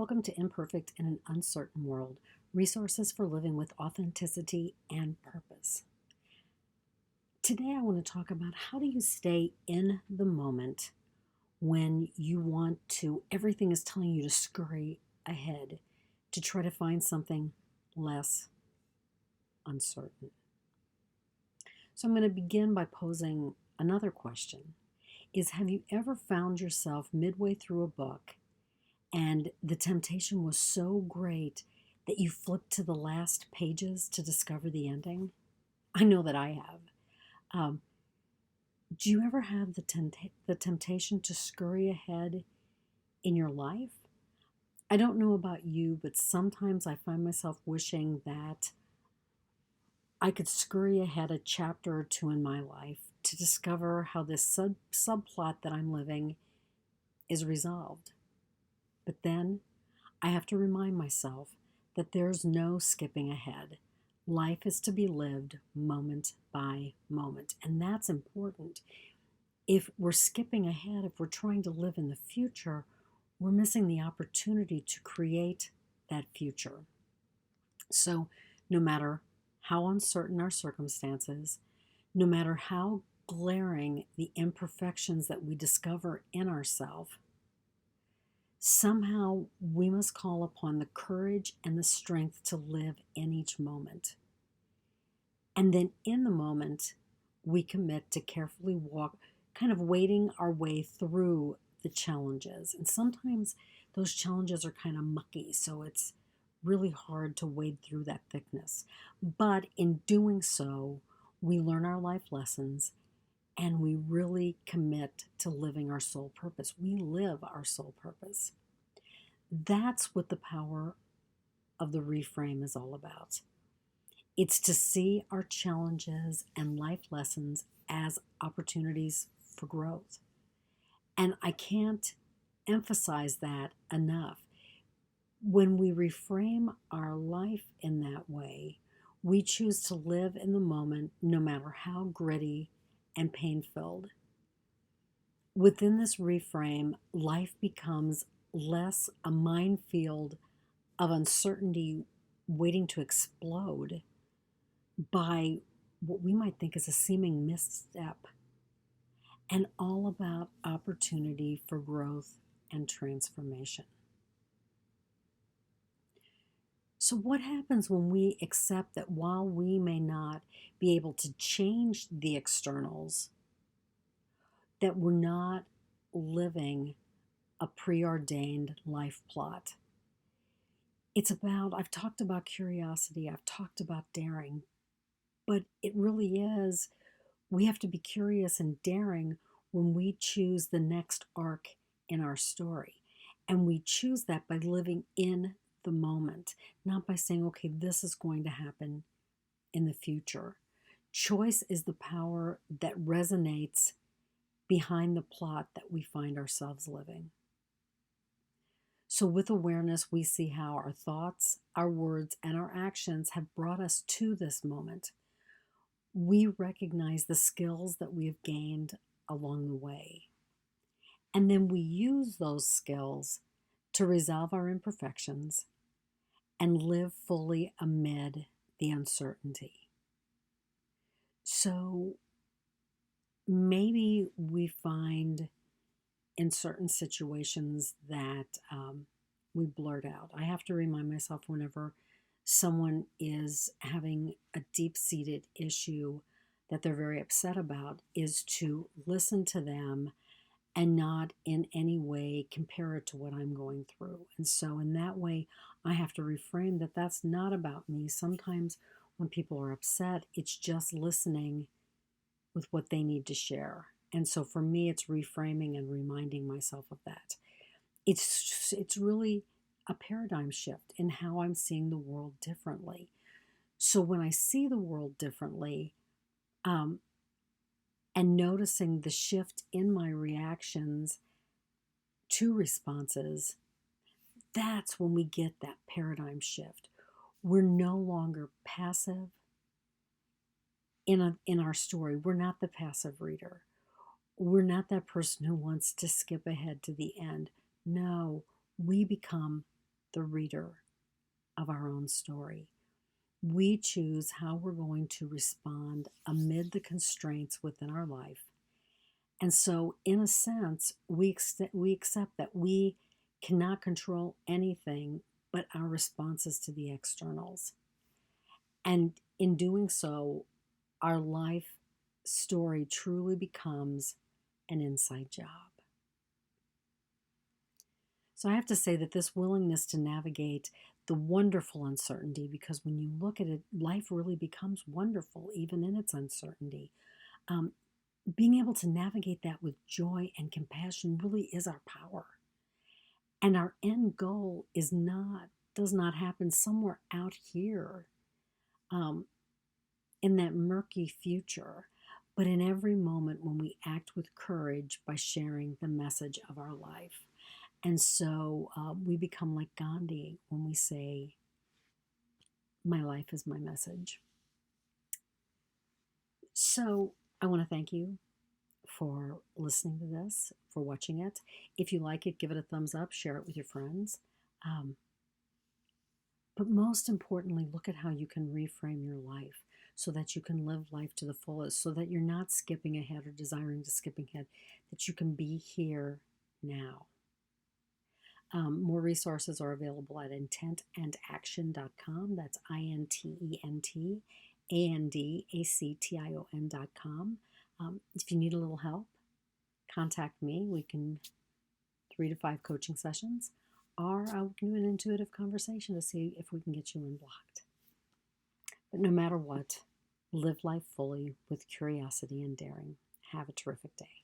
Welcome to Imperfect in an Uncertain World, resources for living with authenticity and purpose. Today I want to talk about how do you stay in the moment when you want to, everything is telling you to scurry ahead to try to find something less uncertain. So I'm going to begin by posing another question is have you ever found yourself midway through a book and the temptation was so great that you flipped to the last pages to discover the ending? I know that I have. Um, do you ever have the temptation to scurry ahead in your life? I don't know about you, but sometimes I find myself wishing that I could scurry ahead a chapter or two in my life to discover how this subplot that I'm living is resolved. But then I have to remind myself that there's no skipping ahead. Life is to be lived moment by moment, and that's important. If we're skipping ahead, if we're trying to live in the future, we're missing the opportunity to create that future. So, no matter how uncertain our circumstances, no matter how glaring the imperfections that we discover in ourselves, somehow we must call upon the courage and the strength to live in each moment. And then in the moment, we commit to carefully walk, kind of wading our way through the challenges. And sometimes those challenges are kind of mucky, so it's really hard to wade through that thickness. But in doing so, we learn our life lessons and we really commit to living our soul purpose. We live our soul purpose. That's what the power of the reframe is all about. It's to see our challenges and life lessons as opportunities for growth. And I can't emphasize that enough. When we reframe our life in that way, we choose to live in the moment no matter how gritty and pain-filled. Within this reframe, life becomes less a minefield of uncertainty waiting to explode by what we might think is a seeming misstep, and all about opportunity for growth and transformation. So, what happens when we accept that while we may not be able to change the externals, that we're not living a preordained life plot? It's about, I've talked about curiosity, I've talked about daring, but it really is, we have to be curious and daring when we choose the next arc in our story. And we choose that by living in the moment, not by saying, okay, this is going to happen in the future. Choice is the power that resonates behind the plot that we find ourselves living. So, with awareness, we see how our thoughts, our words, and our actions have brought us to this moment. We recognize the skills that we have gained along the way. And then we use those skills to resolve our imperfections and live fully amid the uncertainty. So maybe we find in certain situations that we blurt out. I have to remind myself whenever someone is having a deep-seated issue that they're very upset about is to listen to them and not in any way compare it to what I'm going through. And so in that way, I have to reframe that that's not about me. Sometimes when people are upset, it's just listening with what they need to share. And so for me, it's reframing and reminding myself of that. It's really a paradigm shift in how I'm seeing the world differently. So when I see the world differently, and noticing the shift in my reactions to responses, that's when we get that paradigm shift. We're no longer passive in our story. We're not the passive reader. We're not that person who wants to skip ahead to the end. No, we become the reader of our own story. We choose how we're going to respond amid the constraints within our life. And so, in a sense, we accept that we cannot control anything but our responses to the externals. And in doing so, our life story truly becomes an inside job. So I have to say that this willingness to navigate the wonderful uncertainty, because when you look at it, life really becomes wonderful, even in its uncertainty. Um, Being able to navigate that with joy and compassion really is our power. And our end goal does not happen somewhere out here, um, in that murky future, but in every moment when we act with courage by sharing the message of our life. And so we become like Gandhi when we say, my life is my message. So I want to thank you for listening to this, for watching it. If you like it, give it a thumbs up, share it with your friends. But most importantly, look at how you can reframe your life so that you can live life to the fullest, so that you're not skipping ahead or desiring to skip ahead, that you can be here now. More resources are available at intentandaction.com. That's intentandaction.com. If you need a little help, contact me. We can 3 to 5 coaching sessions, or we can do an intuitive conversation to see if we can get you unblocked. But no matter what, live life fully with curiosity and daring. Have a terrific day.